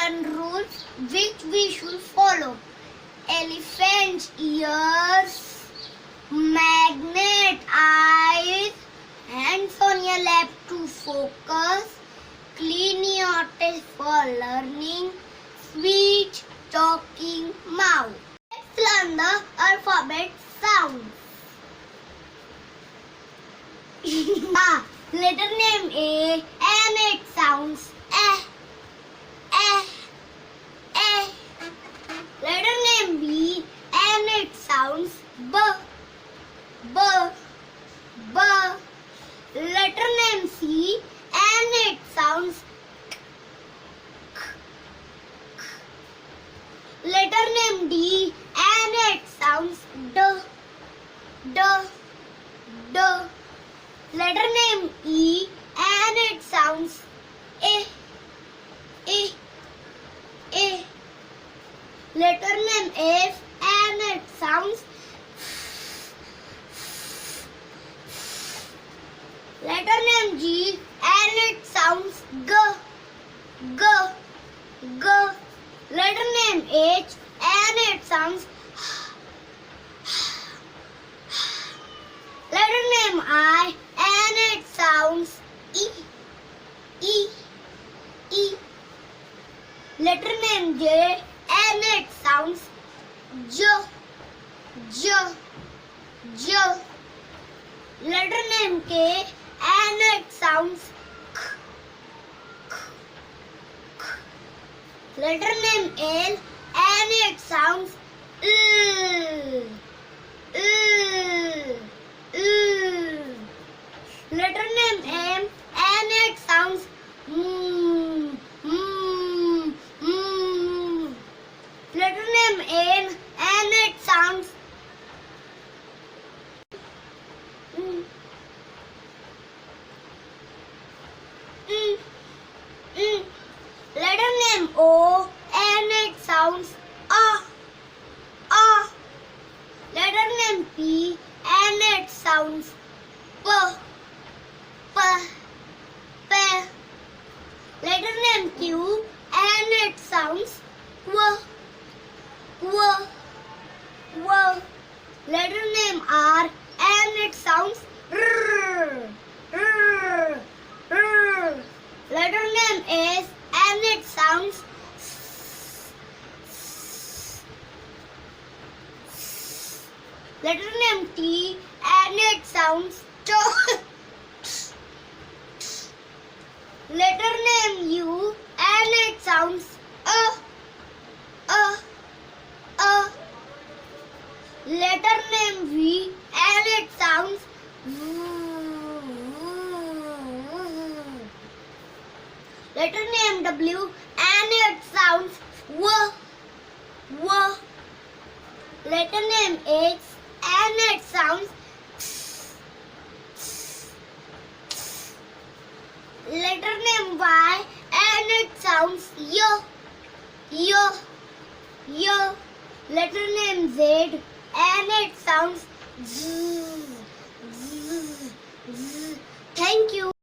certain rules which we should follow. Elephant's ears, magnet eyes, hands on your lap to focus, clean your teeth for learning, speech, talking, mouth. Let's learn the alphabet sounds. Letter name A and it sounds A. Letter name B and it sounds B. Letter name C and it sounds K. Letter name D and it sounds D. Letter name E and it sounds A. Letter name F and it sounds Letter name G and it sounds G. Letter name H and it sounds Letter name I and it sounds E. Letter name J and it sounds J. Letter name K and it sounds K. Letter name L and it sounds L. Letter name M and it sounds Letter name N and it sounds Letter name O and it sounds A. Letter name P and it sounds P. Letter name Q and it sounds W. Letter name R and it sounds R. Letter name S and it sounds Letter name T and it sounds T. Letter name U and it sounds A. Letter name V and it sounds V. Letter name W and it sounds W. Letter name X and it sounds Letter name Y and it sounds Yo. Letter name Z and it sounds Z. Thank you.